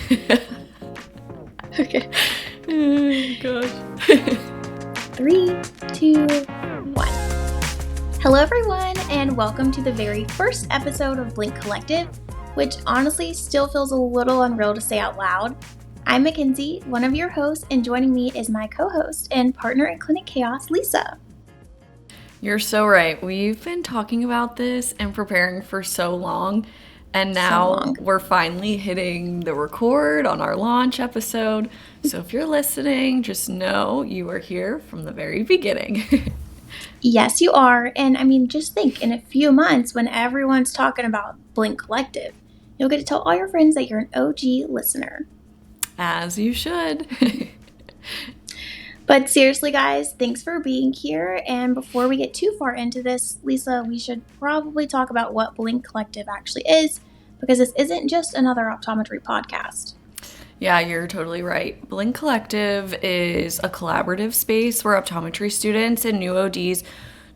Okay. Oh, gosh. 3, 2, 1. Hello, everyone, and welcome to the very first episode of Blink Collective, which honestly still feels a little unreal to say out loud. I'm MacKenzie, one of your hosts, and joining me is my co-host and partner in Clinic Chaos, Lisa. You're so right. We've been talking about this and preparing for so long, and now we're finally hitting the record on our launch episode. So if you're listening, just know you are here from the very beginning. Yes, you are. And I mean, just think, in a few months when everyone's talking about Blink Collective, you'll get to tell all your friends that you're an OG listener. As you should. But seriously, guys, thanks for being here. And before we get too far into this, Lisa, we should probably talk about what Blink Collective actually is, because this isn't just another optometry podcast. Yeah, you're totally right. Blink Collective is a collaborative space where optometry students and new ODs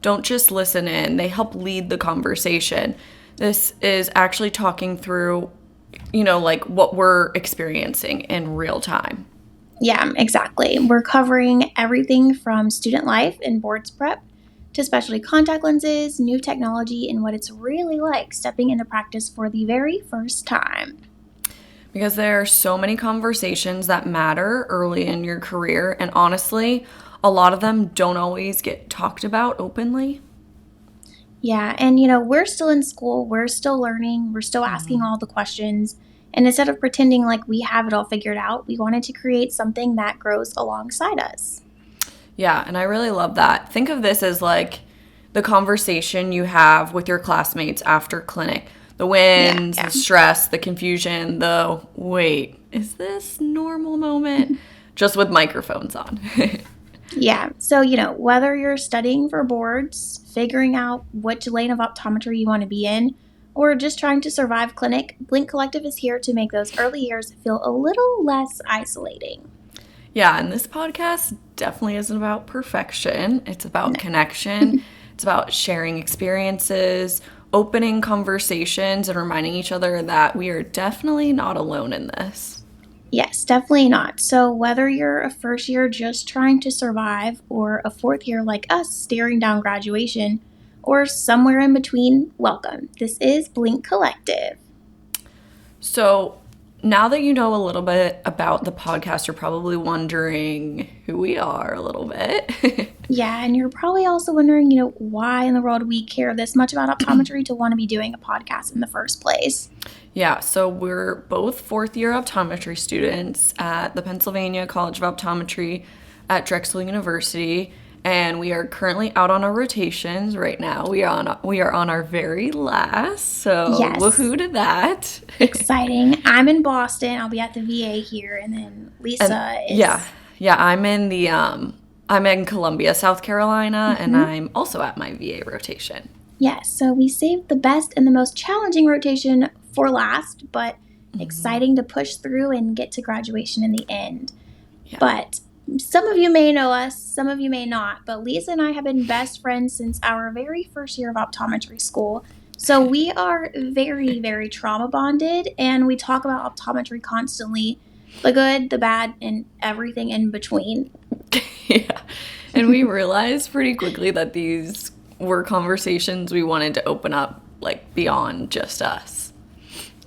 don't just listen in, they help lead the conversation. This is actually talking through, like what we're experiencing in real time. Yeah, exactly. We're covering everything from student life and boards prep to specialty contact lenses, new technology, and what it's really like stepping into practice for the very first time. Because there are so many conversations that matter early in your career, and honestly, a lot of them don't always get talked about openly. Yeah, and we're still in school, we're still learning, we're still asking all the questions. And instead of pretending like we have it all figured out, we wanted to create something that grows alongside us. Yeah, and I really love that. Think of this as like the conversation you have with your classmates after clinic. The wins, the stress, the confusion, the wait, is this normal moment? Just with microphones on. Yeah, so whether you're studying for boards, figuring out which lane of optometry you want to be in, or just trying to survive clinic, Blink Collective is here to make those early years feel a little less isolating. Yeah, and this podcast definitely isn't about perfection. It's about connection. It's about sharing experiences, opening conversations, and reminding each other that we are definitely not alone in this. Yes, definitely not. So whether you're a first year just trying to survive, or a fourth year like us staring down graduation, or somewhere in between, welcome. This is Blink Collective. So now that you know a little bit about the podcast, you're probably wondering who we are a little bit. Yeah, and you're probably also wondering, why in the world we care this much about optometry to want to be doing a podcast in the first place. Yeah, so we're both fourth year optometry students at the Pennsylvania College of Optometry at Drexel University. And we are currently out on our rotations right now. We are on our very last, so yes. Woohoo to that. Exciting. I'm in Boston. I'll be at the VA here, and then Lisa is... Yeah, I'm in Columbia, South Carolina, and I'm also at my VA rotation. Yes, so we saved the best and the most challenging rotation for last, but exciting to push through and get to graduation in the end. Yeah. But some of you may know us, some of you may not, but Lisa and I have been best friends since our very first year of optometry school. So we are very, very trauma bonded, and we talk about optometry constantly, the good, the bad, and everything in between. Yeah, and we realized pretty quickly that these were conversations we wanted to open up, like, beyond just us.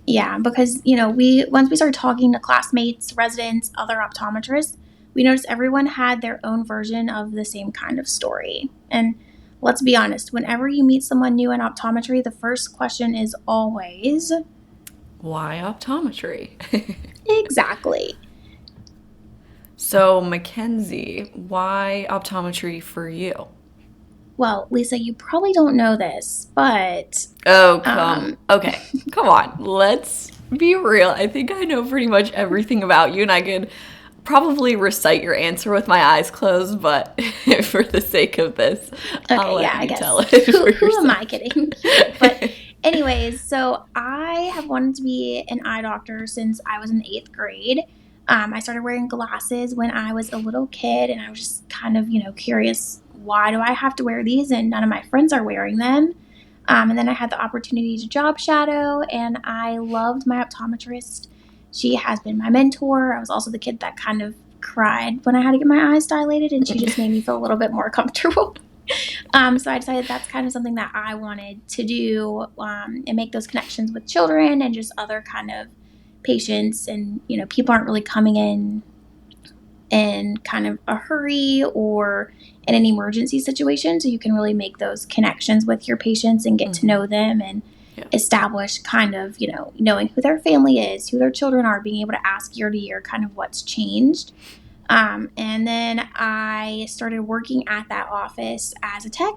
Yeah, because, once we started talking to classmates, residents, other optometrists, we noticed everyone had their own version of the same kind of story. And let's be honest, whenever you meet someone new in optometry, the first question is always, why optometry? Exactly. So, MacKenzie, why optometry for you? Well, Lisa, you probably don't know this, but... Okay, come on. Let's be real. I think I know pretty much everything about you, and I could probably recite your answer with my eyes closed, but for the sake of this, I'll let you tell it. Who am I kidding? But anyways, so I have wanted to be an eye doctor since I was in the 8th grade. I started wearing glasses when I was a little kid, and I was just kind of, curious, why do I have to wear these and none of my friends are wearing them? And then I had the opportunity to job shadow, and I loved my optometrist She has been my mentor. I was also the kid that kind of cried when I had to get my eyes dilated, and she just made me feel a little bit more comfortable. So I decided that's kind of something that I wanted to do, and make those connections with children and just other kind of patients. And, people aren't really coming in kind of a hurry or in an emergency situation. So you can really make those connections with your patients and get to know them and establish kind of, knowing who their family is, who their children are, being able to ask year to year kind of what's changed. And then I started working at that office as a tech.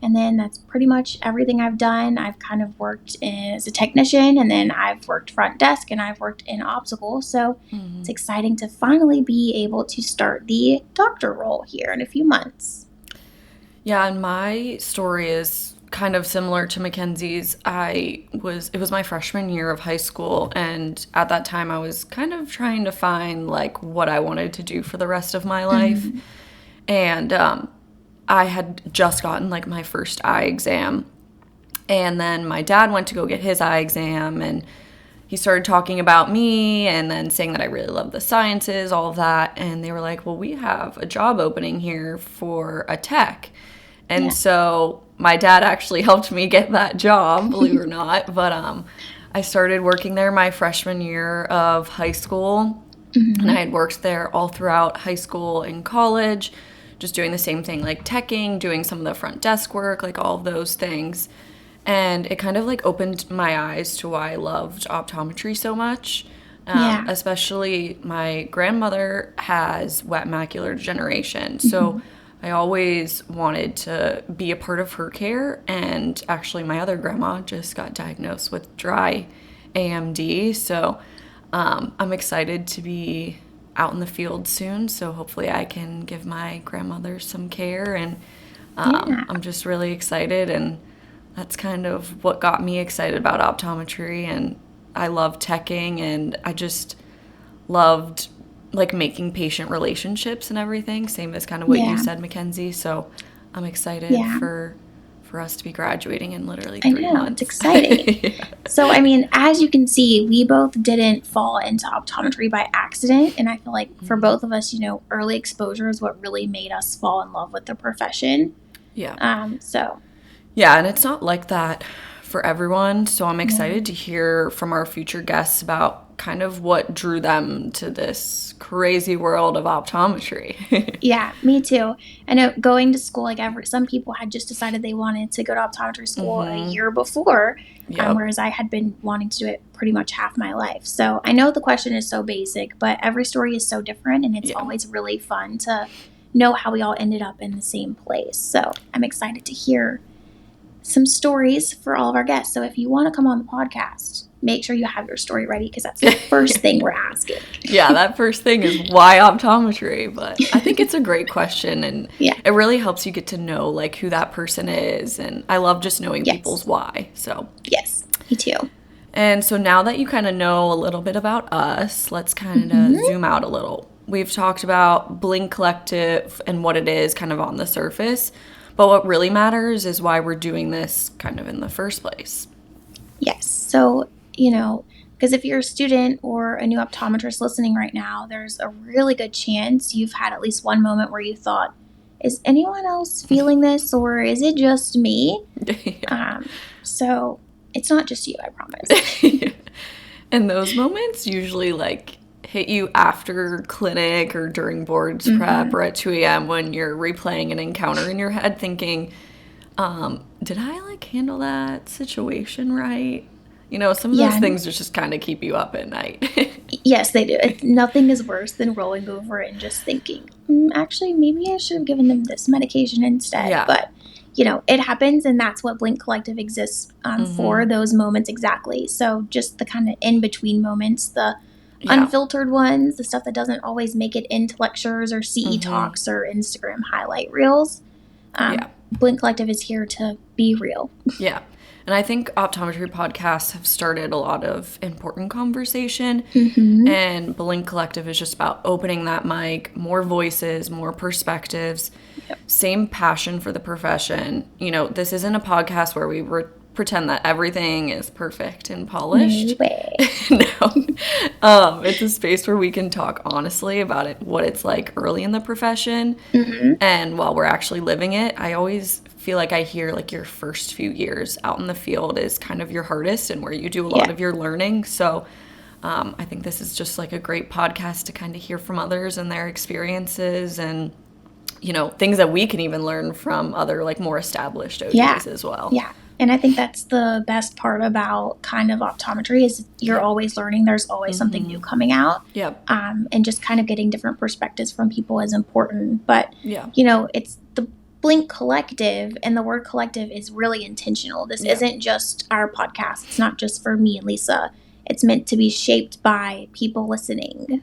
And then that's pretty much everything I've done. I've kind of worked as a technician, and then I've worked front desk, and I've worked in optical. So it's exciting to finally be able to start the doctor role here in a few months. Yeah, and my story is kind of similar to MacKenzie's. It was my freshman year of high school, and at that time I was kind of trying to find like what I wanted to do for the rest of my life. And I had just gotten like my first eye exam, and then my dad went to go get his eye exam, and he started talking about me and then saying that I really love the sciences, all of that. And they were like, well, we have a job opening here for a tech. And so my dad actually helped me get that job, believe it or not. But I started working there my freshman year of high school. And I had worked there all throughout high school and college, just doing the same thing, like teching, doing some of the front desk work, like all of those things. And it kind of like opened my eyes to why I loved optometry so much. Especially my grandmother has wet macular degeneration. So I always wanted to be a part of her care. And actually my other grandma just got diagnosed with dry AMD. So I'm excited to be out in the field soon. So hopefully I can give my grandmother some care. And I'm just really excited. And that's kind of what got me excited about optometry. And I love teching, and I just loved like making patient relationships and everything, same as kind of what you said, MacKenzie. So I'm excited for us to be graduating in literally 3 months. It's exciting. So, I mean, as you can see, we both didn't fall into optometry by accident. And I feel like for both of us, early exposure is what really made us fall in love with the profession. Yeah, and it's not like that for everyone. So I'm excited to hear from our future guests about kind of what drew them to this crazy world of optometry. Yeah, me too. I know going to school, like some people had just decided they wanted to go to optometry school a year before, whereas I had been wanting to do it pretty much half my life. So I know the question is so basic, but every story is so different, and it's always really fun to know how we all ended up in the same place. So I'm excited to hear some stories for all of our guests. So if you want to come on the podcast, make sure you have your story ready, because that's the first thing we're asking. Yeah, that first thing is why optometry? But I think it's a great question, and it really helps you get to know like who that person is. And I love just knowing people's why. So yes, me too. And so now that you kind of know a little bit about us, let's kind of zoom out a little. We've talked about Blink Collective and what it is kind of on the surface. But what really matters is why we're doing this kind of in the first place. Yes. So, because if you're a student or a new optometrist listening right now, there's a really good chance you've had at least one moment where you thought, is anyone else feeling this, or is it just me? So it's not just you, I promise. And those moments usually like hit you after clinic or during boards prep or at 2 a.m. when you're replaying an encounter in your head thinking, did I like handle that situation right? Some of those things just kind of keep you up at night. Yes, they do. Nothing is worse than rolling over and just thinking, actually, maybe I should have given them this medication instead. Yeah. But, it happens, and that's what Blink Collective exists for, those moments exactly. So just the kind of in-between moments, the unfiltered ones, the stuff that doesn't always make it into lectures or CE talks or Instagram highlight reels. Blink Collective is here to be real. Yeah. And I think optometry podcasts have started a lot of important conversation. And Blink Collective is just about opening that mic, more voices, more perspectives, same passion for the profession. This isn't a podcast where we pretend that everything is perfect and polished. No way. No. It's a space where we can talk honestly about it, what it's like early in the profession. And while we're actually living it, I always feel like I hear like your first few years out in the field is kind of your hardest and where you do a lot of your learning. So I think this is just like a great podcast to kind of hear from others and their experiences and, you know, things that we can even learn from other like more established ODs as well. Yeah. And I think that's the best part about kind of optometry is you're always learning. There's always something new coming out. Yep. And just kind of getting different perspectives from people is important. But, you know, it's the Blink Collective, and the word collective is really intentional. This isn't just our podcast. It's not just for me and Lisa. It's meant to be shaped by people listening.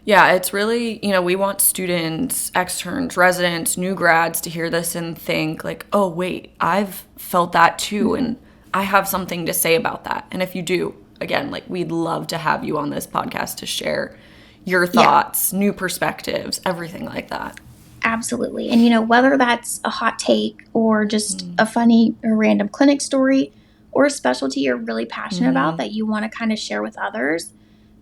Yeah, it's really, you know, we want students, externs, residents, new grads to hear this and think like, oh, wait, I've felt that too. And I have something to say about that. And if you do, again, like we'd love to have you on this podcast to share your thoughts, new perspectives, everything like that. Absolutely. And, you know, whether that's a hot take or just a funny or random clinic story or a specialty you're really passionate about that you want to kind of share with others,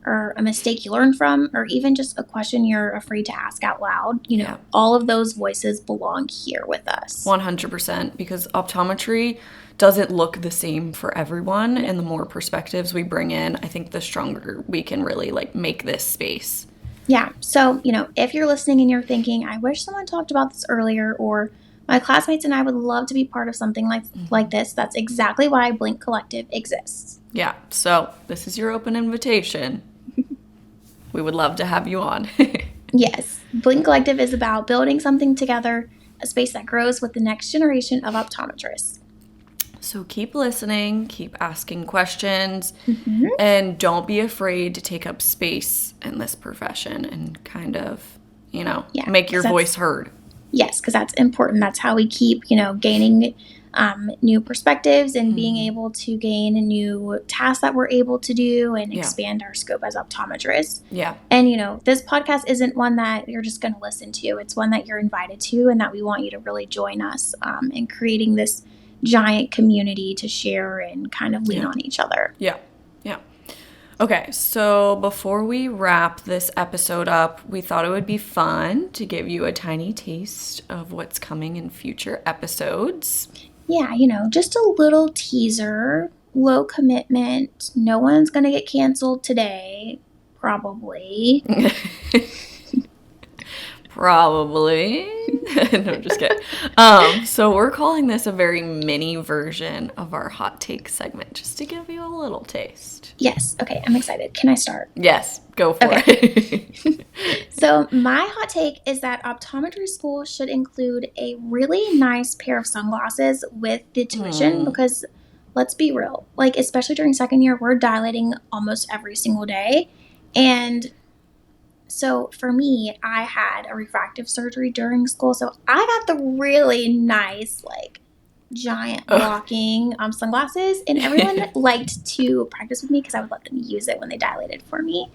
or a mistake you learned from, or even just a question you're afraid to ask out loud, you know, all of those voices belong here with us. 100%, because optometry doesn't look the same for everyone, and the more perspectives we bring in, I think the stronger we can really like make this space. Yeah. So, you know, if you're listening and you're thinking, I wish someone talked about this earlier, or my classmates and I would love to be part of something like this, that's exactly why Blink Collective exists. Yeah. So this is your open invitation. We would love to have you on. Yes. Blink Collective is about building something together, a space that grows with the next generation of optometrists. So keep listening, keep asking questions, and don't be afraid to take up space in this profession and kind of, you know, make your voice heard. Yes, because that's important. That's how we keep, you know, gaining new perspectives and being able to gain a new task that we're able to do and expand our scope as optometrists. Yeah. And, you know, this podcast isn't one that you're just going to listen to. It's one that you're invited to and that we want you to really join us in creating this giant community to share and kind of lean on each other. Yeah. Okay, so before we wrap this episode up, we thought it would be fun to give you a tiny taste of what's coming in future episodes. Yeah, you know, just a little teaser, low commitment. No one's going to get canceled today, probably. Probably. No, just kidding. So we're calling this a very mini version of our hot take segment, just to give you a little taste. Yes. Okay, I'm excited. Can I start? Yes, go for it. So my hot take is that optometry school should include a really nice pair of sunglasses with the tuition because let's be real, like especially during second year, we're dilating almost every single day. And so for me, I had a refractive surgery during school. So I got the really nice, like, giant blocking sunglasses. And everyone liked to practice with me because I would let them use it when they dilated for me.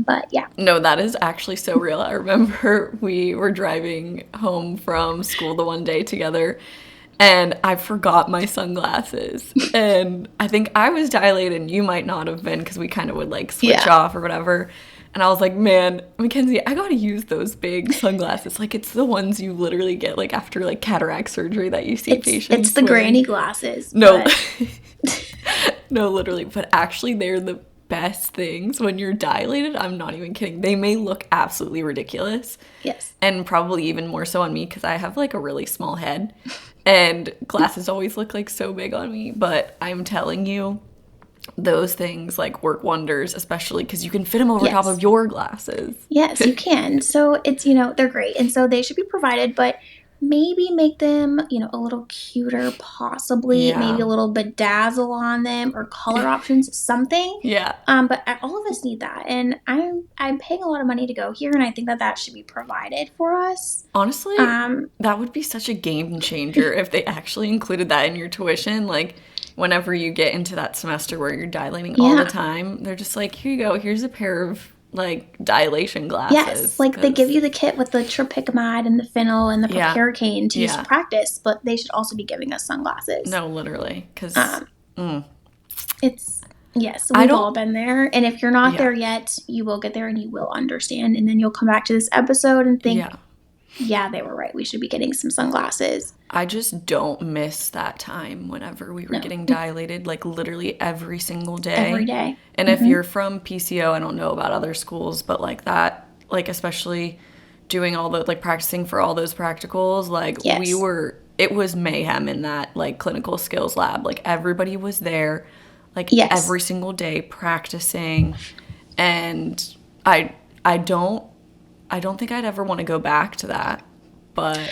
But yeah. No, that is actually so real. I remember we were driving home from school the one day together. And I forgot my sunglasses. And I think I was dilated and you might not have been because we kind of would, like, switch off or whatever. And I was like, man, MacKenzie, I gotta use those big sunglasses. Like, it's the ones you literally get, like, after, like, cataract surgery that you see patients It's the granny glasses. No. No, literally. But actually, they're the best things when you're dilated. I'm not even kidding. They may look absolutely ridiculous. Yes. And probably even more so on me because I have, like, a really small head. And glasses always look, like, so big on me. But I'm telling you, those things like work wonders, especially because you can fit them over top of your glasses. Yes, you can. So it's, you know, they're great. And so they should be provided, but maybe make them, you know, a little cuter, possibly. Maybe a little bedazzle on them or color options, something. Yeah. But all of us need that. And I'm paying a lot of money to go here, and I think that should be provided for us. Honestly, that would be such a game changer if they actually included that in your tuition. Like, whenever you get into that semester where you're dilating all the time, they're just like, here you go, here's a pair of like dilation glasses. Yes, like they give you the kit with the tropicamide and the phenol and the proparacaine to use for practice, but they should also be giving us sunglasses. No, literally, because it's we've all been there, and if you're not there yet, you will get there and you will understand, and then you'll come back to this episode and think, yeah, they were right. We should be getting some sunglasses. I just don't miss that time whenever we were getting dilated, like literally every single day. Every day. And if you're from PCO, I don't know about other schools, but like that, like especially doing all the, like practicing for all those practicals, like it was mayhem in that like clinical skills lab. Like everybody was there, like every single day practicing. And I don't think I'd ever want to go back to that, but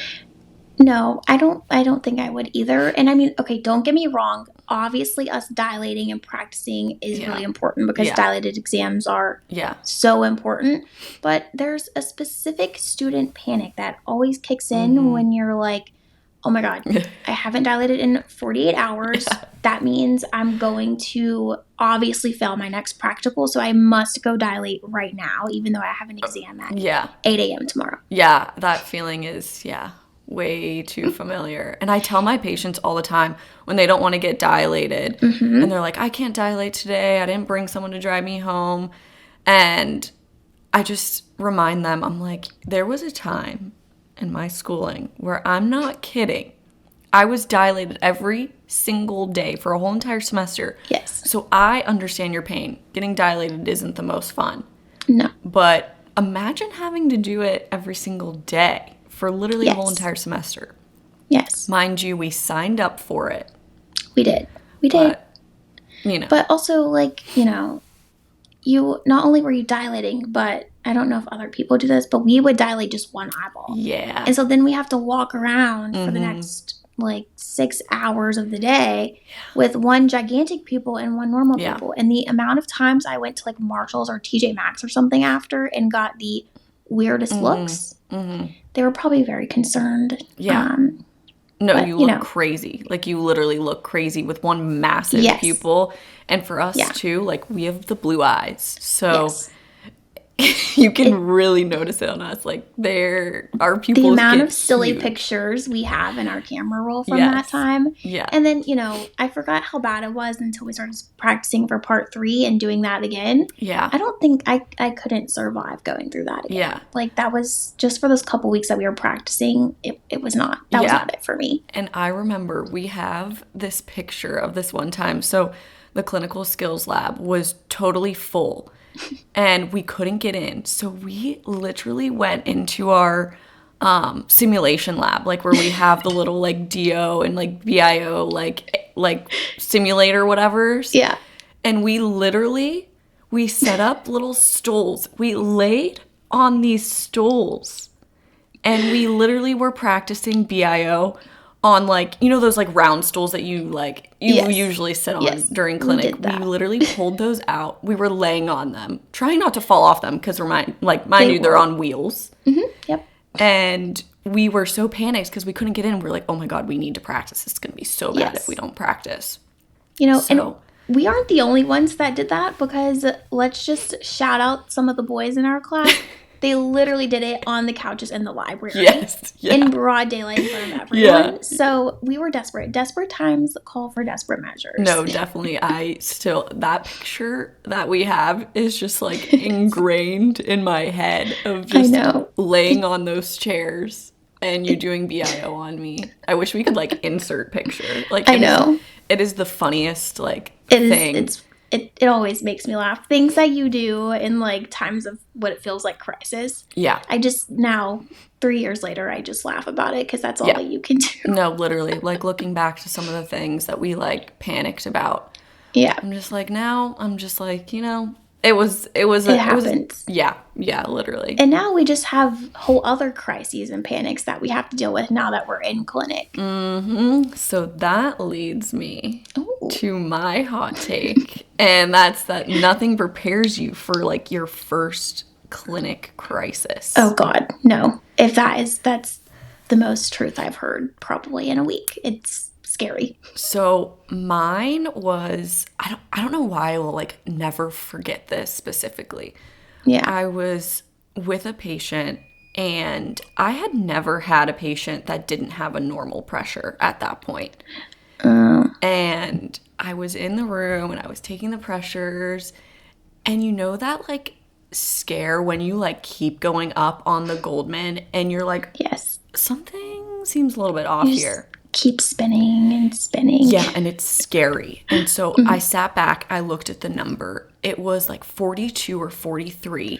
no, I don't think I would either. And I mean, okay, don't get me wrong. Obviously, us dilating and practicing is really important because dilated exams are so important. But there's a specific student panic that always kicks in when you're like, oh my God, I haven't dilated in 48 hours. That means I'm going to obviously fail my next practical, so I must go dilate right now, even though I have an exam at 8 a.m. tomorrow. Yeah, that feeling is, way too familiar. And I tell my patients all the time when they don't want to get dilated, and they're like, I can't dilate today. I didn't bring someone to drive me home. And I just remind them, I'm like, there was a time in my schooling where I'm not kidding, I was dilated every single day for a whole entire semester. Yes. So I understand your pain. Getting dilated isn't the most fun. No. But imagine having to do it every single day for literally a whole entire semester. Yes. Mind you, we signed up for it. We did. But, you know. But also, like, you know, you not only were you dilating, but I don't know if other people do this, but we would dilate just one eyeball. Yeah. And so then we have to walk around for the next, like, 6 hours of the day with one gigantic pupil and one normal pupil. And the amount of times I went to, like, Marshall's or TJ Maxx or something after and got the weirdest looks, they were probably very concerned. Yeah. No, but, you look crazy. Like, you literally look crazy with one massive pupil. And for us, too, like, we have the blue eyes. So you can really notice it on us. Like, our pupils. The amount of silly pictures we have in our camera roll from that time. Yeah. And then, you know, I forgot how bad it was until we started practicing for part 3 and doing that again. Yeah. I don't think I couldn't survive going through that again. Yeah. Like, that was just for those couple weeks that we were practicing. It was not. That was not it for me. And I remember we have this picture of this one time. So the clinical skills lab was totally full. And we couldn't get in. So we literally went into our simulation lab, like where we have the little like DO and like VIO like simulator whatever. Yeah. And we set up little stools. We laid on these stools and we literally were practicing BIO on like, you know, those like round stools that you usually sit on during clinic. We literally pulled those out. We were laying on them, trying not to fall off them because mind you, they're on wheels. Yep. And we were so panicked because we couldn't get in. We're like, oh my God, we need to practice. It's going to be so bad if we don't practice. You know, and we aren't the only ones that did that because let's just shout out some of the boys in our class. They literally did it on the couches in the library. Yes. Yeah. In broad daylight in front of everyone. Yeah. So we were desperate. Desperate times call for desperate measures. No, definitely. That picture that we have is just like ingrained in my head of just laying on those chairs and you doing BIO on me. I wish we could like insert picture. Like I know. It is the funniest like thing. It always makes me laugh. Things that you do in, like, times of what it feels like crisis. Yeah. I just, now, 3 years later, I just laugh about it because that's all that you can do. No, literally. Like, looking back to some of the things that we, like, panicked about. Yeah. I'm just like, you know, it happens. Yeah, literally. And now we just have whole other crises and panics that we have to deal with now that we're in clinic. So that leads me to my hot take. And that's that nothing prepares you for like your first clinic crisis. Oh God, no. That's the most truth I've heard probably in a week. It's scary. So mine was, I don't know why I will like never forget this specifically, Yeah. I was with a patient, and I had never had a patient that didn't have a normal pressure at that point. And I was in the room and I was taking the pressures, and you know that like scare when you like keep going up on the Goldman and you're like, Yes. something seems a little bit off You just here. keep spinning and spinning. Yeah, and it's scary. And so I sat back, I looked at the number. It was like 42 or 43.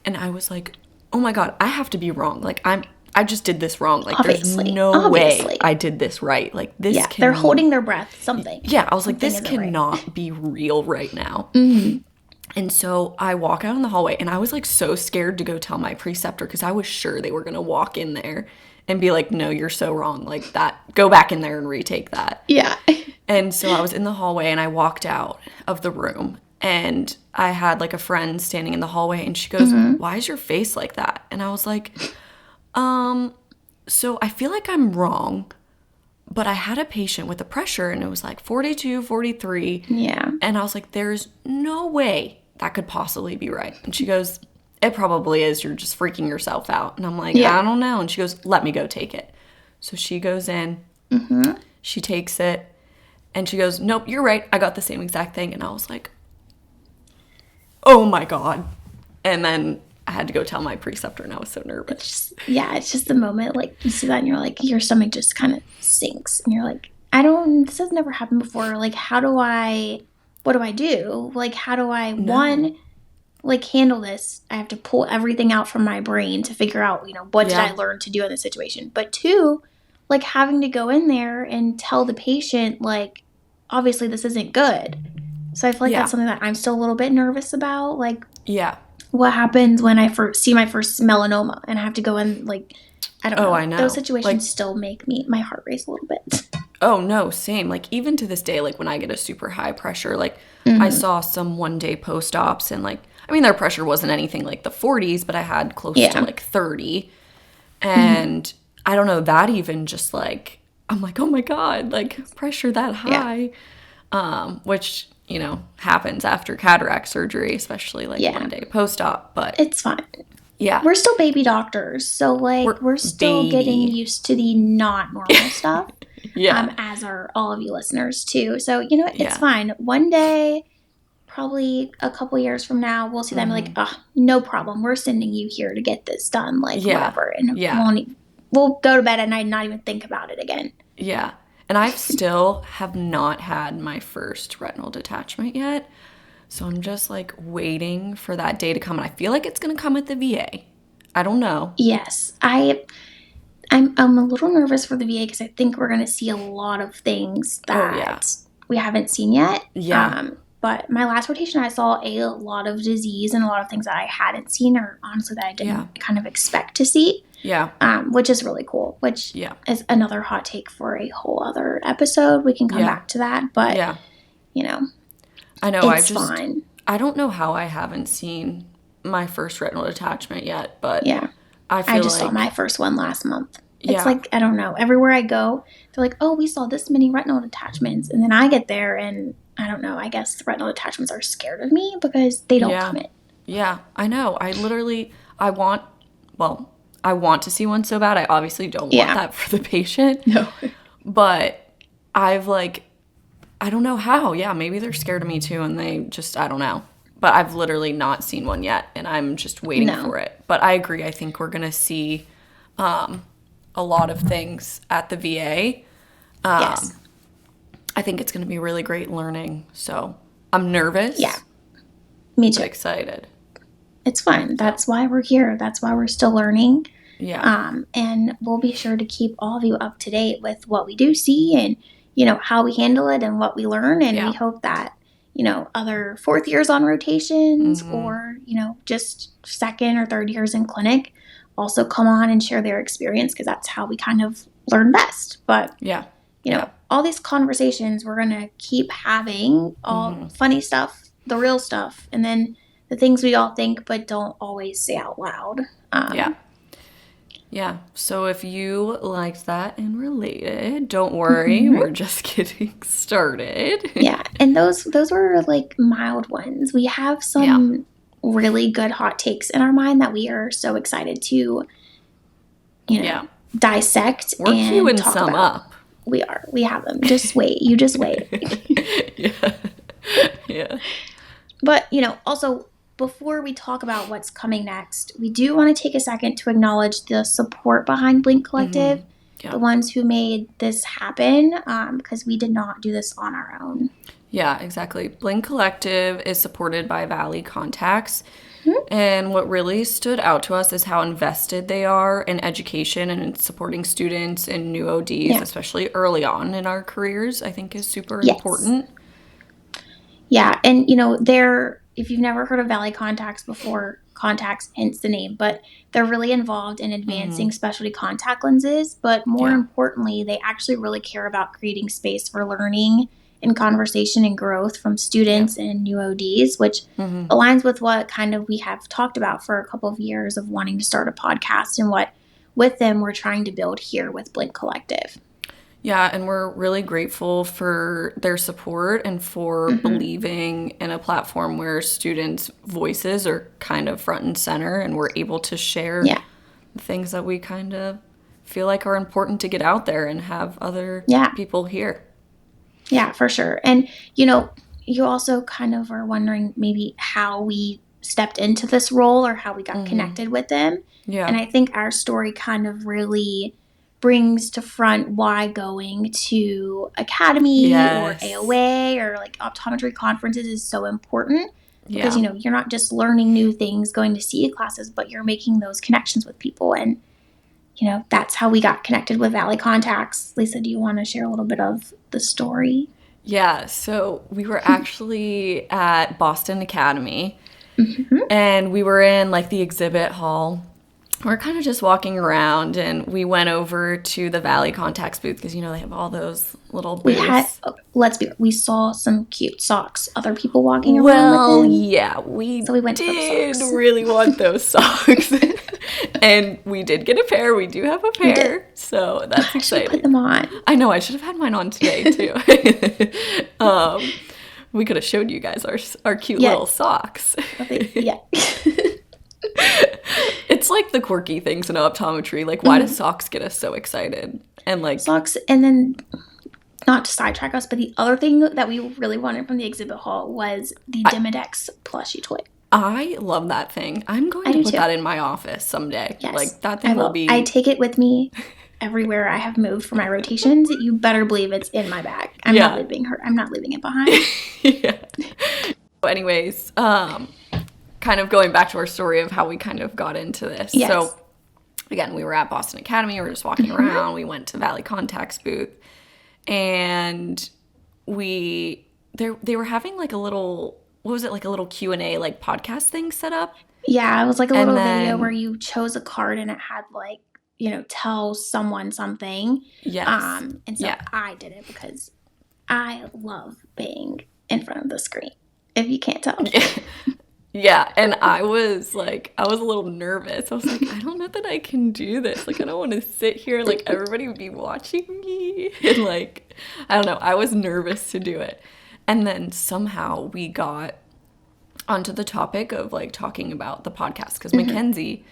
And I was like, oh my God, I have to be wrong. Like I just did this wrong. Like Obviously. there's no way I did this right. Like this Yeah, they're holding their breath, something. Yeah, I was like, this Something isn't right. cannot be real right now. And so I walk out in the hallway, and I was like so scared to go tell my preceptor because I was sure they were going to walk in there and be like, no, you're so wrong. Like that, go back in there and retake that. Yeah. And so I was in the hallway, and I walked out of the room, and I had like a friend standing in the hallway, and she goes, why is your face like that? And I was like, so I feel like I'm wrong, but I had a patient with a pressure, and it was like 42, 43. Yeah. And I was like, there's no way that could possibly be right. And she goes, it probably is. You're just freaking yourself out. And I'm like, I don't know. And she goes, let me go take it. So she goes in, she takes it, and she goes, nope, you're right. I got the same exact thing. And I was like, oh my God. And then I had to go tell my preceptor, and I was so nervous. It's just the moment, like, you see that and you're like, your stomach just kind of sinks. And you're like, this has never happened before. Like, what do I do? Like, how do I, one, like, handle this? I have to pull everything out from my brain to figure out, what did I learn to do in this situation? But two, like, having to go in there and tell the patient, like, obviously this isn't good. So I feel like that's something that I'm still a little bit nervous about. Like, what happens when I first see my first melanoma and I have to go in, like, I don't know. I know. Those situations like, still make my heart race a little bit. Oh, no, same. Like, even to this day, like, when I get a super high pressure, like, I saw some one-day post-ops, and, like, I mean, their pressure wasn't anything like the 40s, but I had close to, like, 30. And I don't know, that even just, like, I'm like, oh, my God, like, pressure that high, which, happens after cataract surgery, especially, like, one-day post-op, but... It's fine. Yeah. We're still baby doctors, so, like, we're still getting used to the not normal stuff. As are all of you listeners, too. So, it's fine. One day, probably a couple years from now, we'll see them like, oh, no problem. We're sending you here to get this done, like, whatever. And we'll go to bed at night and not even think about it again. Yeah. And I still have not had my first retinal detachment yet. So I'm just, like, waiting for that day to come. And I feel like it's going to come at the VA. I don't know. Yes. I'm a little nervous for the VA because I think we're going to see a lot of things that we haven't seen yet. Yeah. But my last rotation, I saw a lot of disease and a lot of things that I hadn't seen, or honestly that I didn't kind of expect to see. Yeah. Which is really cool, which is another hot take for a whole other episode. We can come back to that. But, I know. It's fine. I don't know how I haven't seen my first retinal detachment yet, but I just saw my first one last month. It's like, I don't know. Everywhere I go, they're like, oh, we saw this many retinal detachments. And then I get there and I don't know. I guess the retinal detachments are scared of me because they don't come in. Yeah, I know. I want to see one so bad. I obviously don't want that for the patient. No. But I've like, I don't know how. Yeah, maybe they're scared of me too, and they just, I don't know. But I've literally not seen one yet, and I'm just waiting for it. But I agree. I think we're going to see a lot of things at the VA. Yes. I think it's going to be really great learning. So I'm nervous. Yeah. Me too. But excited. It's fun. That's why we're here. That's why we're still learning. Yeah. And we'll be sure to keep all of you up to date with what we do see and, how we handle it and what we learn. And we hope that, other fourth years on rotations or, just second or third years in clinic also come on and share their experience because that's how we kind of learn best. But, all these conversations we're going to keep having, all funny stuff, the real stuff, and then the things we all think but don't always say out loud. Yeah. So if you liked that and related, don't worry. We're just getting started. Yeah. And those were like mild ones. We have some really good hot takes in our mind that we are so excited to, dissect We're and queuing talk some about. up. We are. We have them. Just wait. You just wait. Yeah. Yeah. But, also, before we talk about what's coming next, we do want to take a second to acknowledge the support behind Blink Collective, Yeah. the ones who made this happen, because we did not do this on our own. Yeah, exactly. Blink Collective is supported by Valley Contax. And what really stood out to us is how invested they are in education and in supporting students and new ODs, especially early on in our careers, I think is super important. Yeah, and if you've never heard of Valley Contax before, Contax hence the name, but they're really involved in advancing specialty contact lenses, but more importantly, they actually really care about creating space for learning and conversation and growth from students and new ODs, which aligns with what kind of we have talked about for a couple of years of wanting to start a podcast and what with them we're trying to build here with Blink Collective. Yeah, and we're really grateful for their support and for believing in a platform where students' voices are kind of front and center and we're able to share the things that we kind of feel like are important to get out there and have other people hear. Yeah, for sure. And, you also kind of are wondering maybe how we stepped into this role or how we got connected with them. Yeah. And I think our story kind of really brings to front why going to academy or AOA or like optometry conferences is so important. Because, you're not just learning new things, going to CE classes, but you're making those connections with people. And, that's how we got connected with Valley Contax. Lisa, do you want to share a little bit of the story? Yeah, so we were actually at Boston Academy, and we were in like the exhibit hall. We're kind of just walking around, and we went over to the Valley Contax booth because, they have all those little booths. We saw some cute socks. Other people walking around Well, with them. yeah, So we went did for socks. really want those socks. And we did get a pair. We do have a pair. So that's exciting. I should put them on. I know. I should have had mine on today, too. We could have showed you guys our cute little socks. Yeah. It's like the quirky things in optometry. Like, why do socks get us so excited? And like socks, and then not to sidetrack us, but the other thing that we really wanted from the exhibit hall was the Demodex plushie toy. I love that thing. I'm going to put that in my office someday. Yes, like that thing will be. I take it with me everywhere I have moved for my rotations. You better believe it's in my bag. I'm not leaving it behind. Yeah. Anyways, kind of going back to our story of how we kind of got into this. Yes. So again, we were at Boston Academy. We were just walking around. We went to Valley Contax booth, and they were having like a little. What was it, like a little Q&A like podcast thing set up? Yeah, it was like a little video where you chose a card and it had like, tell someone something. Yes. And so I did it because I love being in front of the screen, if you can't tell. Yeah, and I was a little nervous. I was like, I don't know that I can do this. Like, I don't want to sit here, like, everybody would be watching me. And, like, I don't know. I was nervous to do it. And then somehow we got onto the topic of, like, talking about the podcast. Because MacKenzie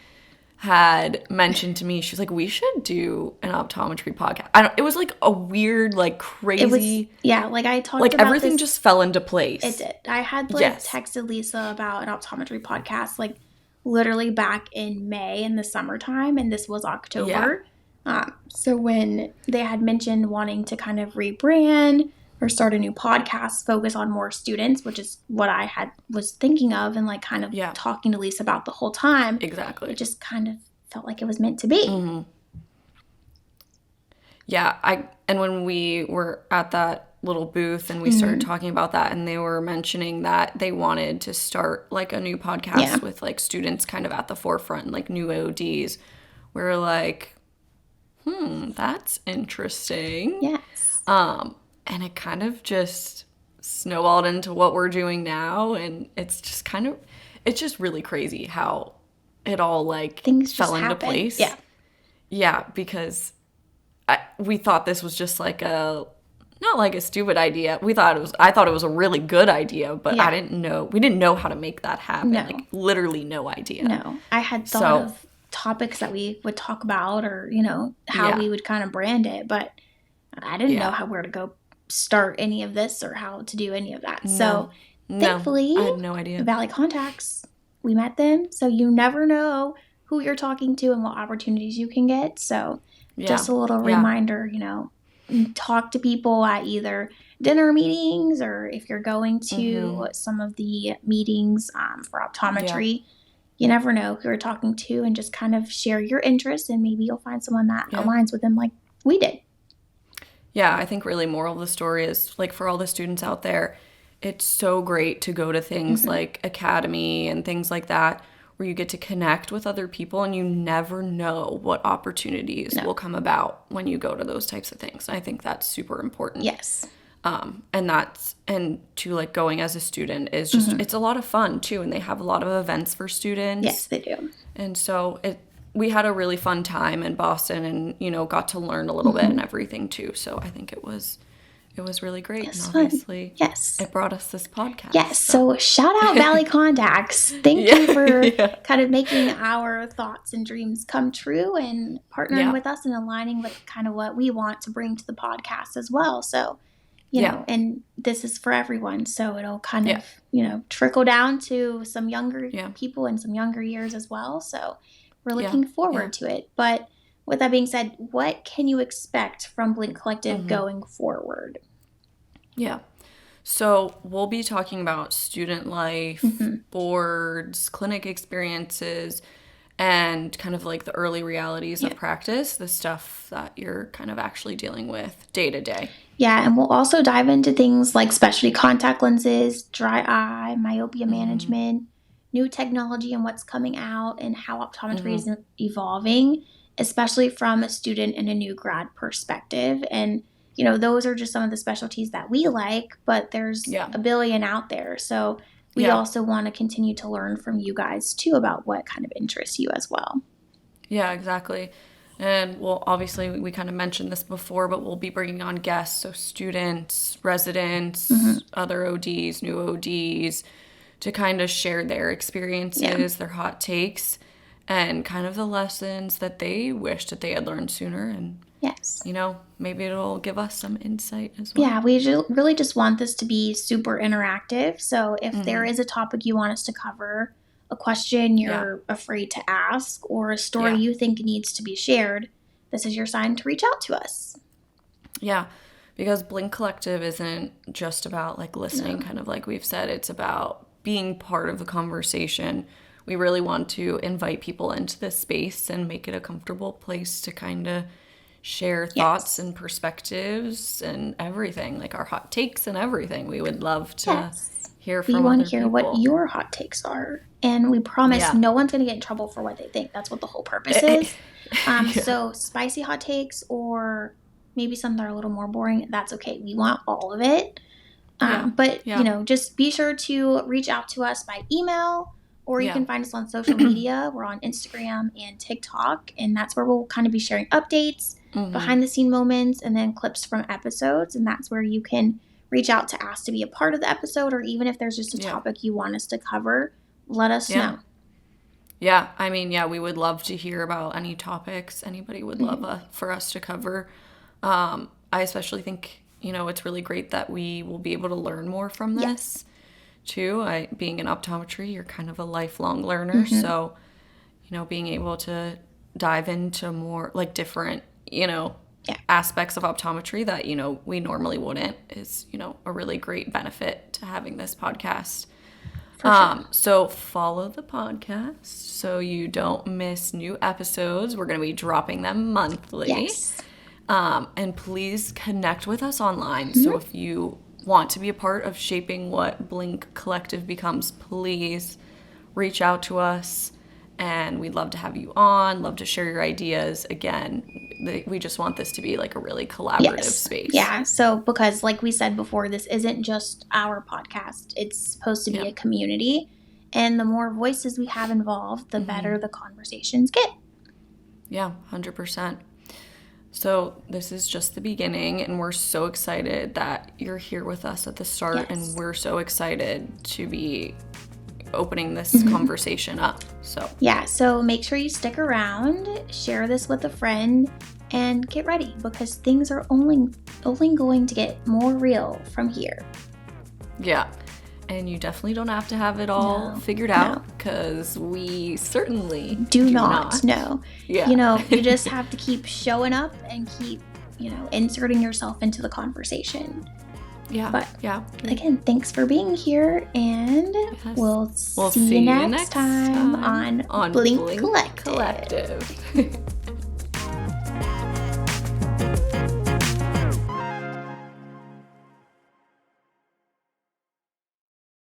had mentioned to me, she's like, we should do an optometry podcast. It was, like, a weird, like, crazy. Like, I talked like, about everything this. just fell into place. It did. I had, like, texted Lisa about an optometry podcast, like, literally back in May in the summertime. And this was October. Yeah. So when they had mentioned wanting to kind of rebrand or start a new podcast, focus on more students, which is what I was thinking of and like kind of talking to Lisa about the whole time. Exactly. It just kind of felt like it was meant to be. Mm-hmm. Yeah, and when we were at that little booth and we started talking about that, and they were mentioning that they wanted to start like a new podcast with like students kind of at the forefront, like new ODs, we were like, that's interesting. Yes. And it kind of just snowballed into what we're doing now. And it's just really crazy how it all like things fell into happen. place. Yeah, because we thought this was just like a not like a stupid idea. I thought it was a really good idea, but Yeah. we didn't know how to make that happen. No. Like literally no idea. No. I had thought of topics that we would talk about, or, how we would kind of brand it, but I didn't know where to go start any of this or how to do any of that. So thankfully, I had no idea. Valley Contax, we met them. So you never know who you're talking to and what opportunities you can get. So just a little reminder, talk to people at either dinner meetings, or if you're going to some of the meetings for optometry, you never know who you're talking to, and just kind of share your interests, and maybe you'll find someone that aligns with them like we did. Yeah, I think really moral of the story is, like, for all the students out there, it's so great to go to things like Academy and things like that, where you get to connect with other people, and you never know what opportunities will come about when you go to those types of things. I think that's super important. Yes. And to, like, going as a student is just, it's a lot of fun too. And they have a lot of events for students. Yes, they do. And so we had a really fun time in Boston, and, got to learn a little bit and everything too. So I think it was really great. Yes, and obviously yes, it brought us this podcast. Yes. So shout out Valley Contax. Thank you for kind of making our thoughts and dreams come true, and partnering with us and aligning with kind of what we want to bring to the podcast as well. So, you know, and this is for everyone. So it'll kind of, trickle down to some younger people in some younger years as well. So we're looking forward to it. But with that being said, what can you expect from Blink Collective going forward? Yeah. So we'll be talking about student life, boards, clinic experiences, and kind of like the early realities of practice, the stuff that you're kind of actually dealing with day to day. Yeah, and we'll also dive into things like specialty contact lenses, dry eye, myopia management, new technology and what's coming out, and how optometry is evolving, especially from a student and a new grad perspective. And, those are just some of the specialties that we like, but there's a billion out there. So we also want to continue to learn from you guys too about what kind of interests you as well. Yeah, exactly. And well, obviously we kind of mentioned this before, but we'll be bringing on guests, so students, residents, other ODs, new ODs, to kind of share their experiences, their hot takes, and kind of the lessons that they wish that they had learned sooner. And, maybe it'll give us some insight as well. Yeah, we really just want this to be super interactive. So if there is a topic you want us to cover, a question you're afraid to ask, or a story you think needs to be shared, this is your sign to reach out to us. Yeah, because Blink Collective isn't just about like listening, kind of like we've said. It's about being part of the conversation. We really want to invite people into this space and make it a comfortable place to kind of share thoughts and perspectives and everything, like our hot takes and everything. We would love to hear from other people. We want to hear what your hot takes are. And we promise no one's going to get in trouble for what they think. That's what the whole purpose is. So spicy hot takes, or maybe some that are a little more boring, that's okay. We want all of it. But, just be sure to reach out to us by email, or you can find us on social media. We're on Instagram and TikTok, and that's where we'll kind of be sharing updates, behind the scene moments, and then clips from episodes. And that's where you can reach out to ask to be a part of the episode, or even if there's just a topic you want us to cover, let us know. Yeah, I mean, we would love to hear about any topics anybody would love for us to cover. I especially think, it's really great that we will be able to learn more from this too. Being in optometry, you're kind of a lifelong learner. So, being able to dive into more like different, aspects of optometry that, we normally wouldn't is, a really great benefit to having this podcast. So follow the podcast so you don't miss new episodes. We're going to be dropping them monthly. Yes. And please connect with us online. So if you want to be a part of shaping what Blink Collective becomes, please reach out to us. And we'd love to have you on, love to share your ideas. Again, we just want this to be like a really collaborative space. Yeah, so because like we said before, this isn't just our podcast. It's supposed to be a community. And the more voices we have involved, the better the conversations get. Yeah, 100%. So this is just the beginning, and we're so excited that you're here with us at the start, and we're so excited to be opening this conversation up. So make sure you stick around, share this with a friend, and get ready, because things are only going to get more real from here. Yeah. And you definitely don't have to have it all figured out, because we certainly do not. No. Yeah. You just have to keep showing up and keep, inserting yourself into the conversation. Yeah. But again, thanks for being here, and we'll see you next time on Blink Collective.